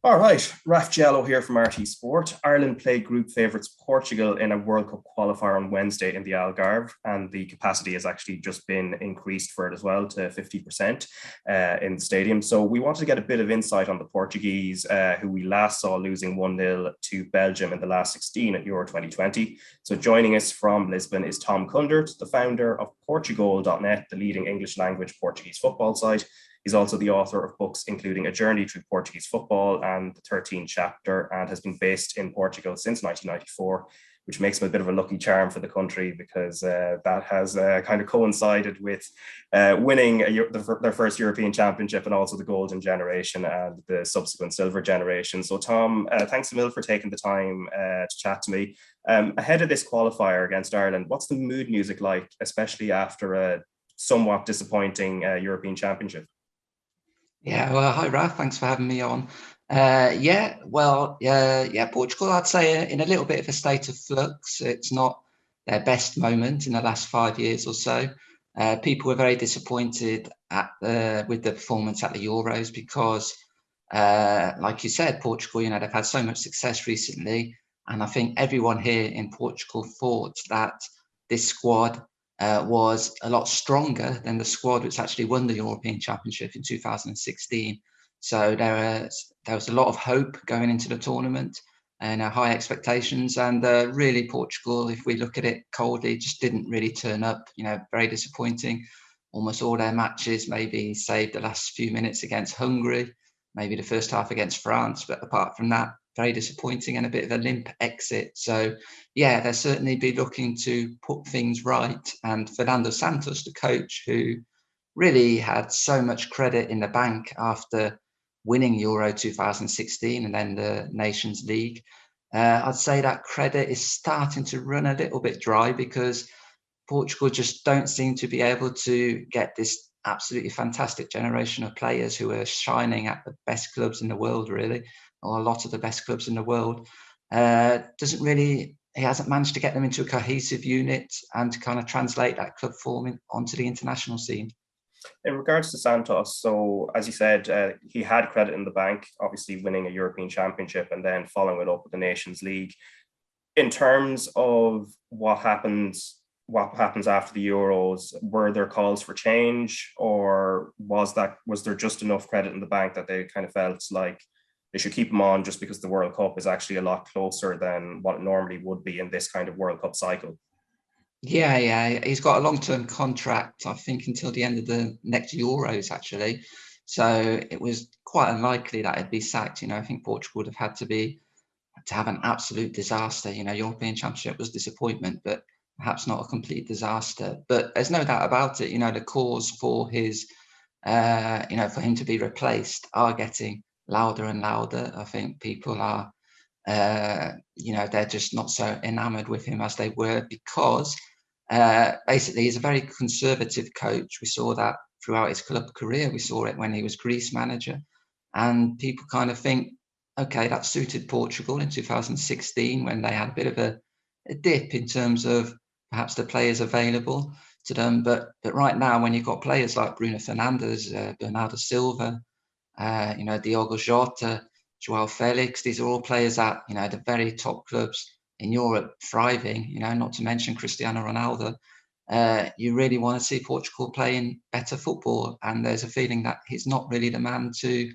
All right, Raf Diallo here from RT Sport. Ireland played group favourites Portugal in a World Cup qualifier on Wednesday in the Algarve, and the capacity has actually just been increased for it as well to 50% in the stadium. So we wanted to get a bit of insight on the Portuguese, who we last saw losing 1-0 to Belgium in the last 16 at Euro 2020. So joining us from Lisbon is Tom Kundert, the founder of Portugal.net, the leading English language Portuguese football site. He's also the author of books including A Journey Through Portuguese Football and The 13th Chapter, and has been based in Portugal since 1994, which makes him a bit of a lucky charm for the country because that has kind of coincided with winning their first European Championship and also the Golden Generation and the subsequent Silver Generation. So Tom, thanks a mil for taking the time to chat to me. Ahead of this qualifier against Ireland, what's the mood music like, especially after a somewhat disappointing European Championship? Yeah, well, hi Raf, thanks for having me on. Portugal, I'd say in a little bit of a state of flux. It's not their best moment in the last 5 years or so. People were very disappointed with the performance at the Euros because, like you said, Portugal, they've had so much success recently, and I think everyone here in Portugal thought that this squad was a lot stronger than the squad which actually won the European Championship in 2016. So there was a lot of hope going into the tournament and high expectations. And really, Portugal, if we look at it coldly, just didn't really turn up. Very disappointing. Almost all their matches, maybe save the last few minutes against Hungary, maybe the first half against France. But apart from that, very disappointing and a bit of a limp exit. So, yeah, they'll certainly be looking to put things right. And Fernando Santos, the coach, who really had so much credit in the bank after winning Euro 2016 and then the Nations League, I'd say that credit is starting to run a little bit dry because Portugal just don't seem to be able to get this absolutely fantastic generation of players who are shining at the best clubs in the world, really, or a lot of the best clubs in the world. He hasn't managed to get them into a cohesive unit and to kind of translate that club form onto the international scene. In regards to Santos, so as you said, he had credit in the bank, obviously winning a European Championship and then following it up with the Nations League. In terms of what happens after the Euros, were there calls for change, or was there just enough credit in the bank that they kind of felt like they should keep him on just because the World Cup is actually a lot closer than what it normally would be in this kind of World Cup cycle? Yeah. He's got a long-term contract, I think, until the end of the next Euros, actually. So it was quite unlikely that he'd be sacked. I think Portugal would have had to have an absolute disaster. European Championship was disappointment, but perhaps not a complete disaster. But there's no doubt about it. The calls for his, for him to be replaced are getting louder and louder. I think people are, they're just not so enamored with him as they were because basically he's a very conservative coach. We saw that throughout his club career. We saw it when he was Greece manager, and people kind of think, okay, that suited Portugal in 2016 when they had a bit of a dip in terms of perhaps the players available to them. But right now, when you've got players like Bruno Fernandes, Bernardo Silva, Diogo Jota, Joao Felix, these are all players at the very top clubs in Europe thriving, not to mention Cristiano Ronaldo. You really want to see Portugal playing better football, and there's a feeling that he's not really the man to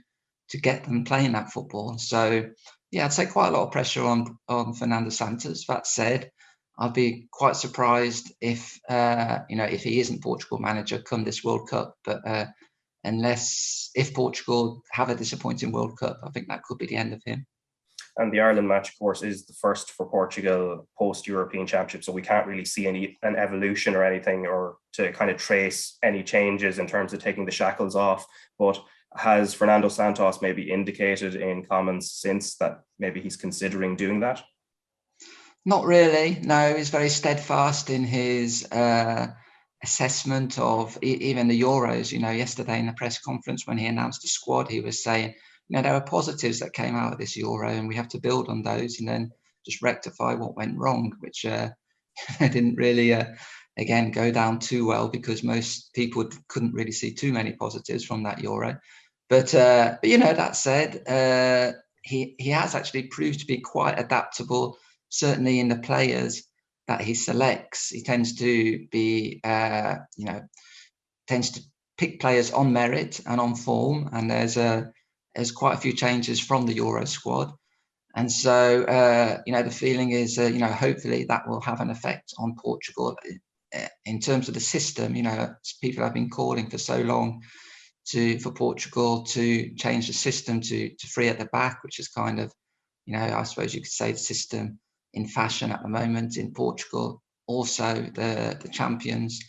get them playing that football. So yeah, I'd say quite a lot of pressure on Fernando Santos. That said, I'd be quite surprised if he isn't Portugal manager come this World Cup. But if Portugal have a disappointing World Cup, I think that could be the end of him. And the Ireland match, of course, is the first for Portugal post-European Championship. So we can't really see an evolution or anything, or to kind of trace any changes in terms of taking the shackles off. But has Fernando Santos maybe indicated in comments since that maybe he's considering doing that? Not really. No, he's very steadfast in his assessment of even the Euros. Yesterday in the press conference when he announced the squad, he was saying, there are positives that came out of this Euro and we have to build on those and then just rectify what went wrong, which didn't really, again, go down too well because most people couldn't really see too many positives from that Euro. But that said, he has actually proved to be quite adaptable, certainly in the players that he selects. He tends to be, tends to pick players on merit and on form, and there's quite a few changes from the Euro squad. And so, the feeling is, hopefully that will have an effect on Portugal in terms of the system. People have been calling for so long for Portugal to change the system to three at the back, which is kind of, I suppose you could say the system in fashion at the moment in Portugal. Also, the champions,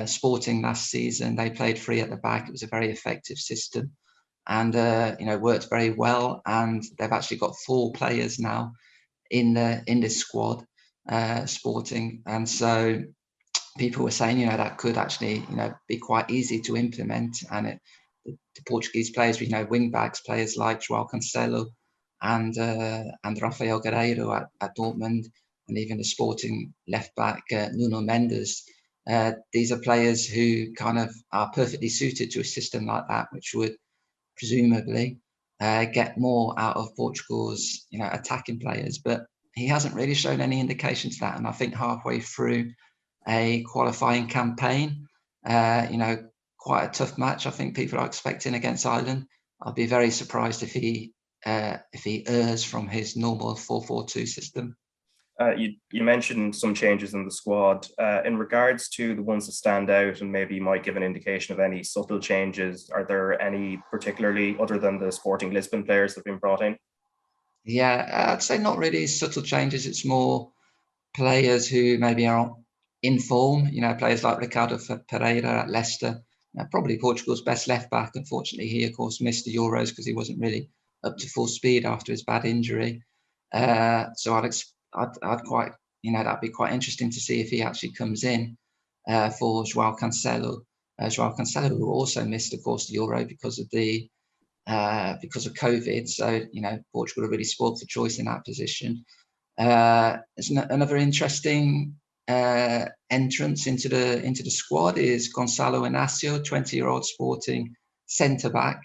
Sporting last season, they played three at the back. It was a very effective system, and worked very well. And they've actually got 4 players now in this squad, Sporting, and so people were saying, that could actually, be quite easy to implement. And the Portuguese players, wing backs, players like João Cancelo and Rafael Guerreiro at Dortmund, and even the Sporting left back Nuno Mendes. These are players who kind of are perfectly suited to a system like that, which would presumably get more out of Portugal's, attacking players. But he hasn't really shown any indication to that. And I think halfway through a qualifying campaign, quite a tough match I think people are expecting against Ireland. I'll be very surprised if he errs from his normal 4-4-2 system. You mentioned some changes in the squad. In regards to the ones that stand out and maybe might give an indication of any subtle changes, are there any particularly, other than the Sporting Lisbon players that have been brought in? Yeah, I'd say not really subtle changes. It's more players who maybe are in form, players like Ricardo Pereira at Leicester, probably Portugal's best left back. Unfortunately, he, of course, missed the Euros because he wasn't really up to full speed after his bad injury. So I'd quite, that'd be quite interesting to see if he actually comes in for João Cancelo. João Cancelo, who also missed, of course, the Euro because of COVID. So, Portugal are really spoiled for choice in that position. There's another interesting entrance into the squad is Gonçalo Inácio, 20-year-old Sporting centre back,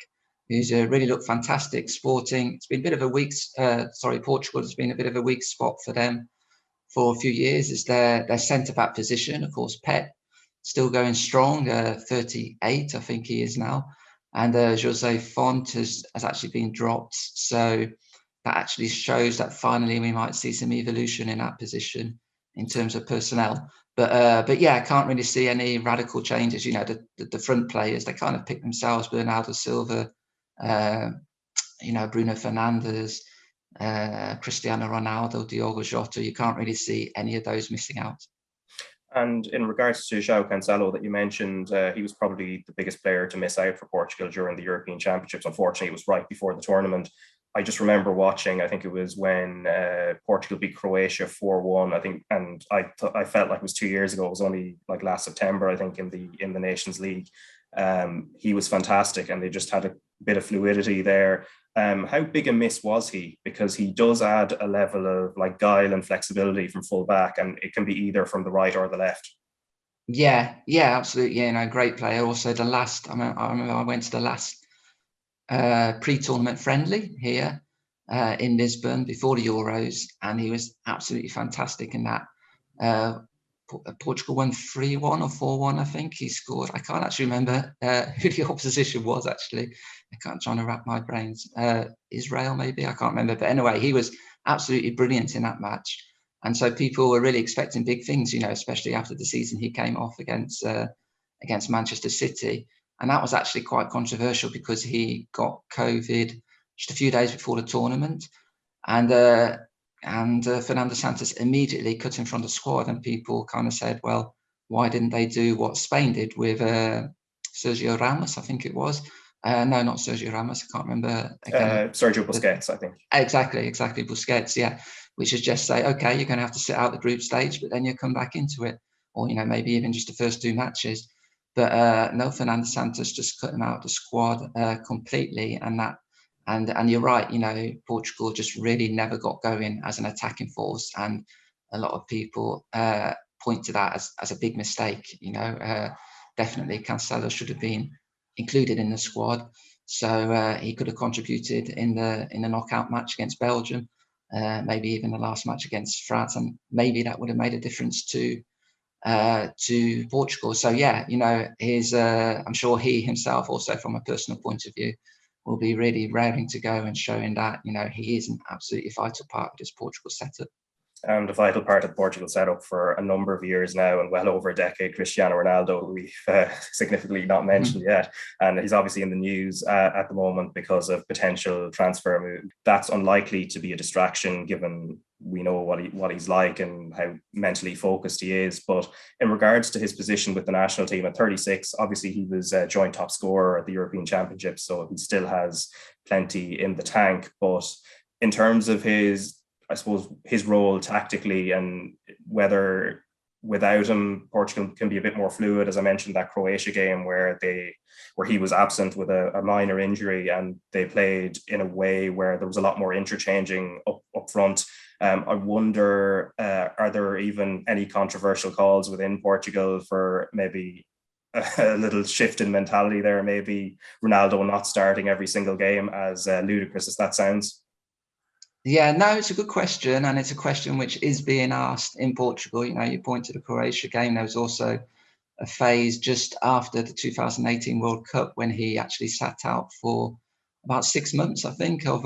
who's really looked fantastic. Sporting, it's been a bit of a weak, Portugal has been a bit of a weak spot for them for a few years. Is their centre back position. Of course, Pep still going strong, 38, I think he is now, and Jose Font has actually been dropped. So that actually shows that finally we might see some evolution in that position in terms of personnel. But yeah, I can't really see any radical changes. The front players, they kind of pick themselves. Bernardo Silva, Bruno Fernandes, Cristiano Ronaldo, Diogo Jota. You can't really see any of those missing out. And in regards to João Cancelo that you mentioned, he was probably the biggest player to miss out for Portugal during the European Championships. Unfortunately, it was right before the tournament. I just remember watching, I think it was when Portugal beat Croatia 4-1, I think, and I felt like it was 2 years ago. It was only like last September, I think, in the Nations League. He was fantastic, and they just had a bit of fluidity there. How big a miss was he? Because he does add a level of like guile and flexibility from full back, and it can be either from the right or the left. Yeah, absolutely. Great player. Also, I remember I went to the last pre-tournament friendly here in Lisbon before the Euros, and he was absolutely fantastic in that. Portugal won 3-1 or 4-1, I think. He scored. I can't actually remember who the opposition was, actually. Trying to wrap my brains. Israel, maybe? I can't remember. But anyway, he was absolutely brilliant in that match. And so people were really expecting big things, especially after the season he came off against Manchester City. And that was actually quite controversial because he got COVID just a few days before the tournament. And Fernando Santos immediately cut him from the squad, and people kind of said, well, why didn't they do what Spain did with Sergio Ramos, I think it was. No, not Sergio Ramos, I can't remember. Sergio Busquets, I think. Exactly, Busquets, yeah. Which is just say, okay, you're going to have to sit out the group stage, but then you come back into it. Or, maybe even just the first 2 matches. But no, Fernando Santos just cut him out of the squad completely. And you're right, Portugal just really never got going as an attacking force. And a lot of people point to that as a big mistake. Definitely Cancelo should have been included in the squad. So he could have contributed in the knockout match against Belgium, maybe even the last match against France, and maybe that would have made a difference to Portugal. So yeah, I'm sure he himself, also from a personal point of view, will be really raring to go and showing that he is an absolutely vital part of this Portugal setup. And a vital part of the Portugal setup for a number of years now, and well over a decade, Cristiano Ronaldo, who we've significantly not mentioned yet. And he's obviously in the news at the moment because of potential transfer move. That's unlikely to be a distraction, given we know what he's like and how mentally focused he is. But in regards to his position with the national team at 36, obviously he was a joint top scorer at the European Championships, so he still has plenty in the tank. But in terms of his role tactically, and whether without him Portugal can be a bit more fluid, as I mentioned, that Croatia game where he was absent with a minor injury, and they played in a way where there was a lot more interchanging up front. I wonder, are there even any controversial calls within Portugal for maybe a little shift in mentality there, maybe Ronaldo not starting every single game, as ludicrous as that sounds? Yeah, no, it's a good question, and it's a question which is being asked in Portugal. You point to the Croatia game. There was also a phase just after the 2018 World Cup when he actually sat out for about 6 months, I think, of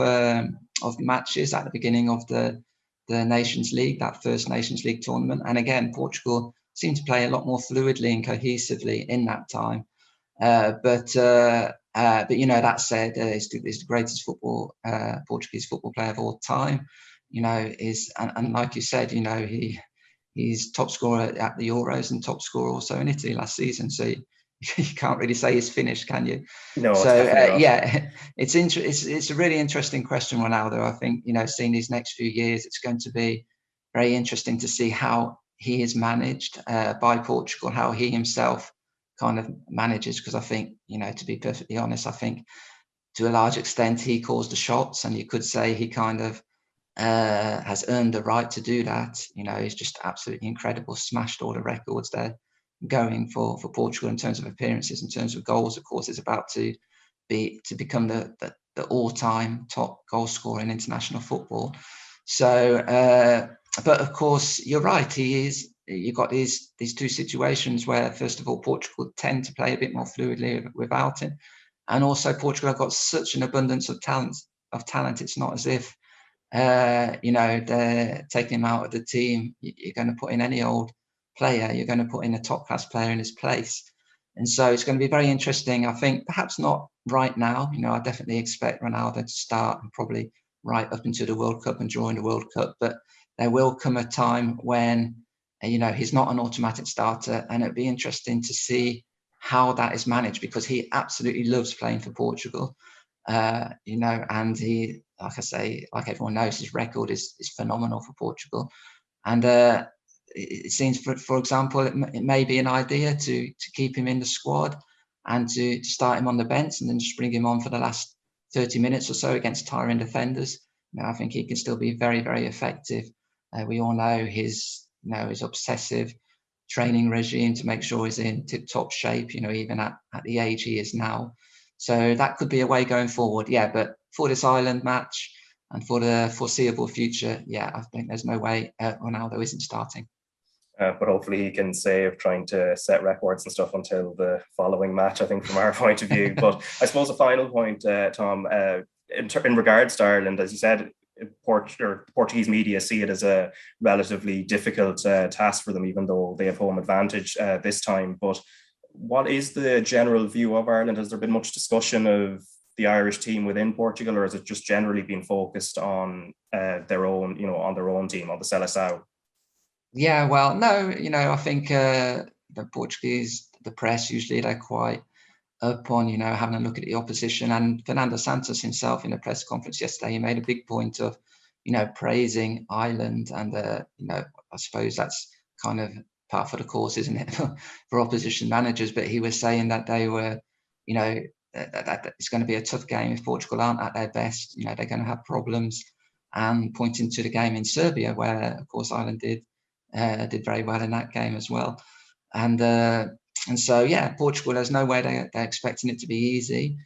matches at the beginning of the Nations League, that first Nations League tournament. And again, Portugal seemed to play a lot more fluidly and cohesively in that time. But that said, he's the greatest Portuguese football player of all time. And like you said, he's top scorer at the Euros and top scorer also in Italy last season. So you can't really say he's finished, can you? No. So yeah, it's a really interesting question, Ronaldo. I think seeing these next few years, it's going to be very interesting to see how he is managed by Portugal, how he himself kind of manages, because I think, to be perfectly honest, I think to a large extent he calls the shots, and you could say he kind of has earned the right to do that. He's just absolutely incredible, smashed all the records there going for Portugal in terms of appearances, in terms of goals. Of course, is about to become the all-time top goal scorer in international football. So, but of course, you're right. You've got these two situations where, first of all, Portugal tend to play a bit more fluidly without him, and also Portugal have got such an abundance of talent. It's not as if they're taking him out of the team. You're going to put in any old player. You're going to put in a top class player in his place, and so it's going to be very interesting. I think perhaps not right now. I definitely expect Ronaldo to start and probably right up into the World Cup and during the World Cup, but there will come a time when he's not an automatic starter, and it'd be interesting to see how that is managed, because he absolutely loves playing for Portugal. And he, like I say, like everyone knows, his record is phenomenal for Portugal. And it seems, for example, it may be an idea to keep him in the squad and to start him on the bench and then just bring him on for the last 30 minutes or so against tiring defenders. I think he can still be very, very effective. We all know his obsessive training regime to make sure he's in tip-top shape, even at the age he is now. So that could be a way going forward. Yeah, but for this Ireland match and for the foreseeable future, yeah, I think there's no way Ronaldo isn't starting. But hopefully he can save trying to set records and stuff until the following match, I think, from our point of view. But I suppose a final point, Tom, in regards to Ireland, as you said, Portuguese media see it as a relatively difficult task for them, even though they have home advantage this time. But what is the general view of Ireland? Has there been much discussion of the Irish team within Portugal, or has it just generally been focused on their own, on their own team, on the Seleção? Yeah, well, no, I think the Portuguese, the press, usually they're quite up on, having a look at the opposition. And Fernando Santos himself in a press conference yesterday, he made a big point of, praising Ireland. And, I suppose that's kind of part for the course, isn't it, for opposition managers. But he was saying that they were, that it's going to be a tough game if Portugal aren't at their best. They're going to have problems. And pointing to the game in Serbia, where, of course, Ireland did very well in that game as well. And so, yeah, Portugal, there's no way they're expecting it to be easy.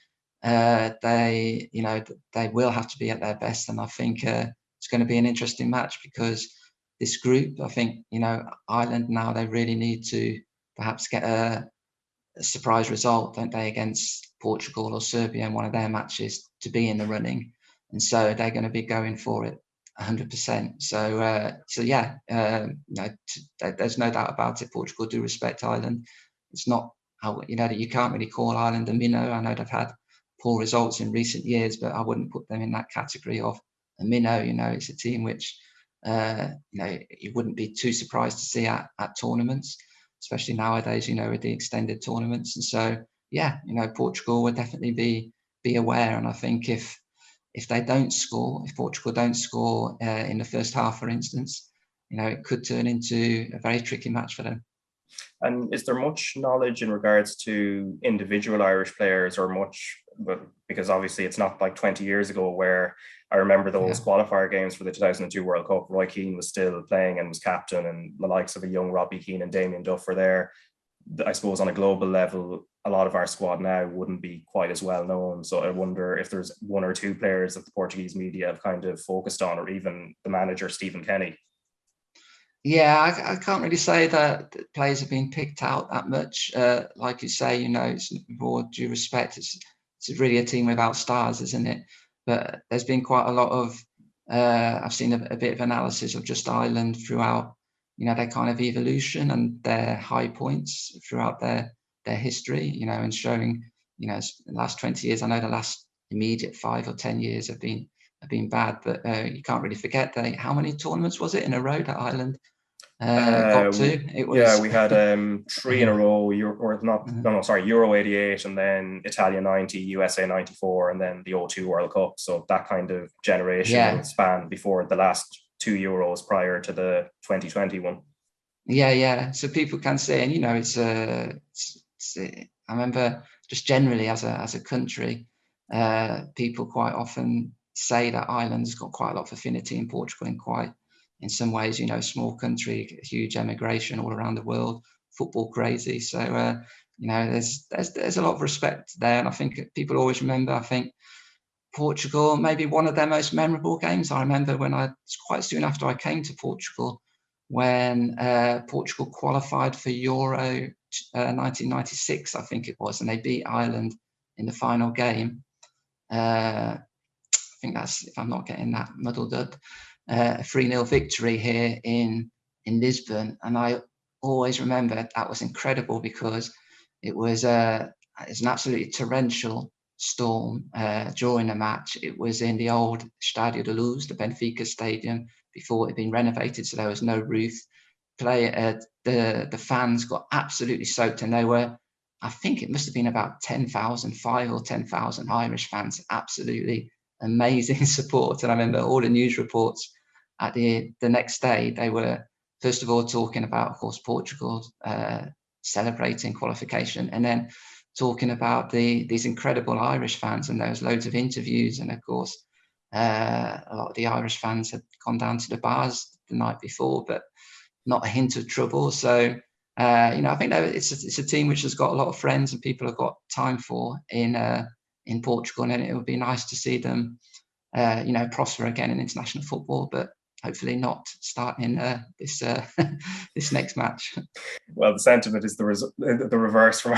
they will have to be at their best, and I think it's going to be an interesting match because this group, I think, Ireland now, they really need to perhaps get a surprise result, don't they, against Portugal or Serbia in one of their matches to be in the running, and so they're going to be going for it 100%. So yeah, there's no doubt about it. Portugal do respect Ireland. It's not how that you can't really call Ireland a minnow. I know they've had poor results in recent years, but I wouldn't put them in that category of a minnow. It's a team which you wouldn't be too surprised to see at tournaments, especially nowadays, with the extended tournaments. And so, yeah, Portugal will definitely be aware. And I think if Portugal don't score in the first half, for instance, it could turn into a very tricky match for them. And is there much knowledge in regards to individual Irish players, or much, because obviously it's not like 20 years ago where I remember those qualifier games for the 2002 World Cup, Roy Keane was still playing and was captain, and the likes of a young Robbie Keane and Damien Duff were there. I suppose on a global level, a lot of our squad now wouldn't be quite as well known. So I wonder if there's one or two players that the Portuguese media have kind of focused on, or even the manager, Stephen Kenny. Yeah, I can't really say that players have been picked out that much. Like you say, it's more due respect. It's really a team without stars, isn't it? But there's been quite a lot of, I've seen a bit of analysis of just Ireland throughout, their kind of evolution and their high points throughout their history, and showing, the last 20 years. I know the last immediate 5 or 10 years have been bad, but you can't really forget how many tournaments was it in a row that Ireland got to? It was we had 3 in a row. Euro 88, and then Italia 90, USA 94, and then the 02 World Cup. So that kind of generational span before the last 2 Euros prior to the 2020 one. Yeah. So people can say, and I remember just generally as a country, people quite often say that Ireland's got quite a lot of affinity in Portugal, in some ways, small country, huge emigration all around the world, football crazy. So, there's a lot of respect there. And I think people always remember, I think Portugal, maybe one of their most memorable games. I remember when it's quite soon after I came to Portugal, when Portugal qualified for Euro 1996, I think it was, and they beat Ireland in the final game. I think that's, if I'm not getting that muddled up, a 3-0 victory here in Lisbon. And I always remember that was incredible because it was an absolutely torrential storm during the match. It was in the old Estádio da Luz, the Benfica stadium, before it had been renovated, so there was no roof. The fans got absolutely soaked, and they were, I think it must have been about 5 or 10,000 Irish fans, absolutely amazing support. And I remember all the news reports at the next day, they were first of all talking about, of course, Portugal celebrating qualification, and then talking about these incredible Irish fans. And there was loads of interviews, and of course a lot of the Irish fans had gone down to the bars the night before, but not a hint of trouble. So I think it's a team which has got a lot of friends and people have got time for in Portugal, and it would be nice to see them prosper again in international football, but hopefully not starting this this next match. Well, the sentiment is the reverse from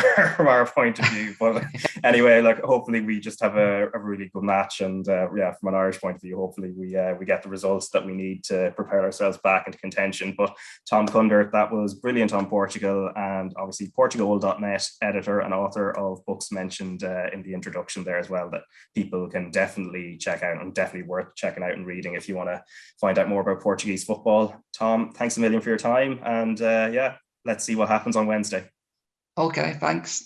our point of view. But anyway, hopefully we just have a really good match, and from an Irish point of view, hopefully we get the results that we need to propel ourselves back into contention. But Tom Kundert, that was brilliant on Portugal, and obviously Portugal.net editor and author of books mentioned in the introduction there as well, that people can definitely check out, and definitely worth checking out and reading if you want to find out more about Portuguese football. Tom, thanks a million for your time, and let's see what happens on Wednesday. Okay, thanks.